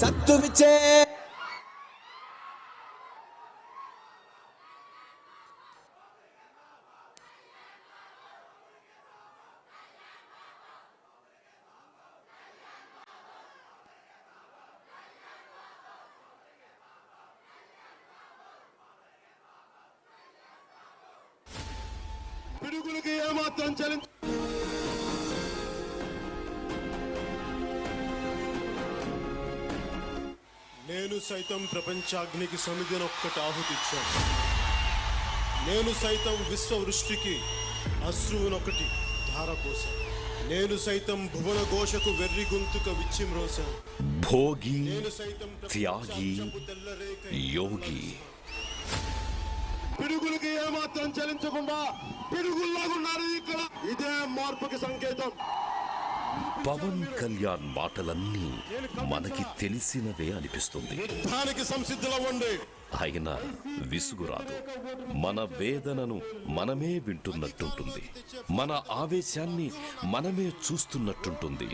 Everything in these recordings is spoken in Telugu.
సత్తువిచ్చే పిడుగులకి ఏమాత్రం చలించ నేను సైతం ప్రపంచాగ్నికి సమిధినొక్కటి ఆహుతిచ్చాను. నేను సైతం విశ్వవృష్టికి అశ్రువునొకటి ధారపోశాను. నేను సైతం భువన ఘోషకు వెర్రి గొంతుక విచ్చిమ్రోశాను. భోగి, నేను సైతం త్యాగి, యోగి. పిడుగులకి ఏమాత్రం చలించకుండా పిడుగుల్లాగున్నారు ఇక్కడ. ఇదే మార్పుకి సంకేతం. పవన్ కళ్యాణ్ మాటలన్నీ మనకి తెలిసినవే అనిపిస్తుంది. దానికి సంసిద్ధులవ్వండి. ఆయన విసుగురాదు. మన వేదనను మనమే వింటున్నట్టుంటుంది. మన ఆవేశాన్ని మనమే చూస్తున్నట్టుంటుంది.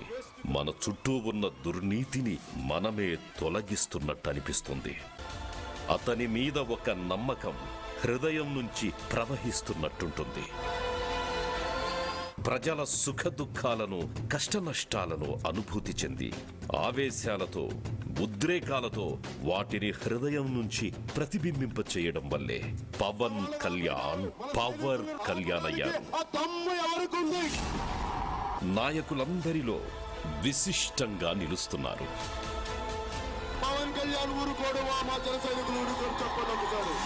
మన చుట్టూ ఉన్న దుర్నీతిని మనమే తొలగిస్తున్నట్టు అనిపిస్తుంది. అతని మీద ఒక నమ్మకం హృదయం నుంచి ప్రవహిస్తున్నట్టుంటుంది. ప్రజల సుఖ దుఃఖాలను, కష్ట నష్టాలను అనుభూతి చెంది ఆవేశాలతో, ఉద్రేకాలతో వాటిని హృదయం నుంచి ప్రతిబింబింప చేయడం వల్లే పవన్ కళ్యాణ్ పవర్ కళ్యాణ్ అయ్యారు. నాయకులందరిలో విశిష్టంగా నిలుస్తున్నారు. పవన్ కళ్యాణ్ ఊరుకోవడం మా జన సైనికులు ఊరుకోవడం చెప్పడం ఒకసారి.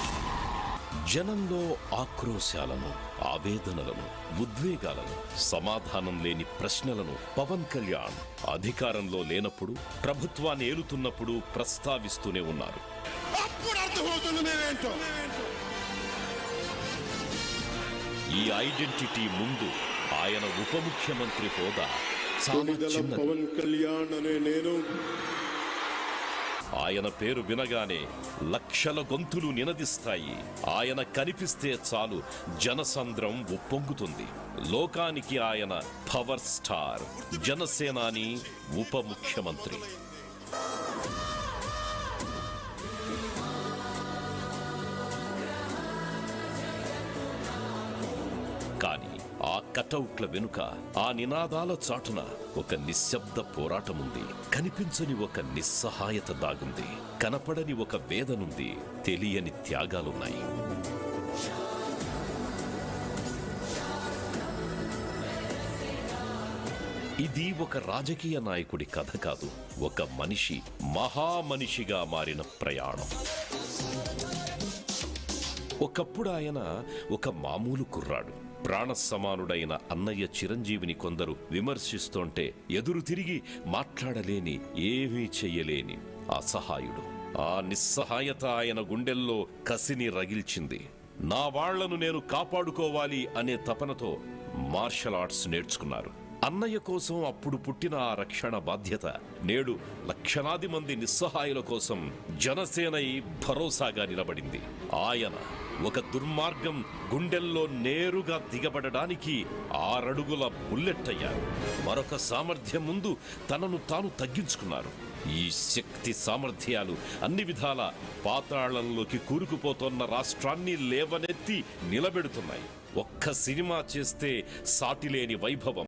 జనంలో ఆక్రోశాలను, ఆవేదనలను, ఉద్వేగాలను, సమాధానం లేని ప్రశ్నలను పవన్ కళ్యాణ్ అధికారంలో లేనప్పుడు, ప్రభుత్వాన్ని ఏలుతున్నప్పుడు ప్రస్తావిస్తూనే ఉన్నారు. ఈ ఐడెంటిటీ ముందు ఆయన ఉప ముఖ్యమంత్రి హోదా చాలా చిన్నది. పవన్ కళ్యాణ్ అనే నేను ఆయన పేరు వినగానే లక్షల గొంతులు నినదిస్తాయి. ఆయన కనిపిస్తే చాలు జనసంద్రం ఉప్పొంగుతుంది. లోకానికి ఆయన పవర్ స్టార్, జనసేనాని, ఉప ముఖ్యమంత్రి. కానీ ఆ కటౌట్ల వెనుక, ఆ నినాదాల చాటున ఒక నిశ్శబ్ద పోరాటముంది. కనిపించని ఒక నిస్సహాయత దాగుంది. కనపడని ఒక వేదనుంది. తెలియని త్యాగాలున్నాయి. ఇది ఒక రాజకీయ నాయకుడి కథ కాదు. ఒక మనిషి మహామనిషిగా మారిన ప్రయాణం. ఒకప్పుడు ఆయన ఒక మామూలు కుర్రాడు. ప్రాణ సమానుడైన అన్నయ్య చిరంజీవిని కొందరు విమర్శిస్తుంటే ఎదురు తిరిగి మాట్లాడలేని, ఏమీ చెయ్యలేని అసహాయుడు. ఆ నిస్సహాయత ఆయన గుండెల్లో కసిని రగిల్చింది. నా వాళ్లను నేను కాపాడుకోవాలి అనే తపనతో మార్షల్ ఆర్ట్స్ నేర్చుకున్నారు. అన్నయ్య కోసం అప్పుడు పుట్టిన ఆ రక్షణ బాధ్యత నేడు లక్షలాది మంది నిస్సహాయుల కోసం జనసేనై భరోసాగా నిలబడింది. ఆయన ఒక దుర్మార్గం గుండెల్లో నేరుగా దిగబడడానికి 6 అడుగుల బుల్లెట్ అయ్యారు. మరొక సామర్థ్యం ముందు తనను తాను తగ్గించుకున్నారు. ఈ శక్తి సామర్థ్యాలు అన్ని విధాల పాతాళంలోకి కూరుకుపోతున్న రాష్ట్రాన్ని లేవనెత్తి నిలబెడుతున్నాయి. ఒక్క సినిమా చేస్తే సాటిలేని వైభవం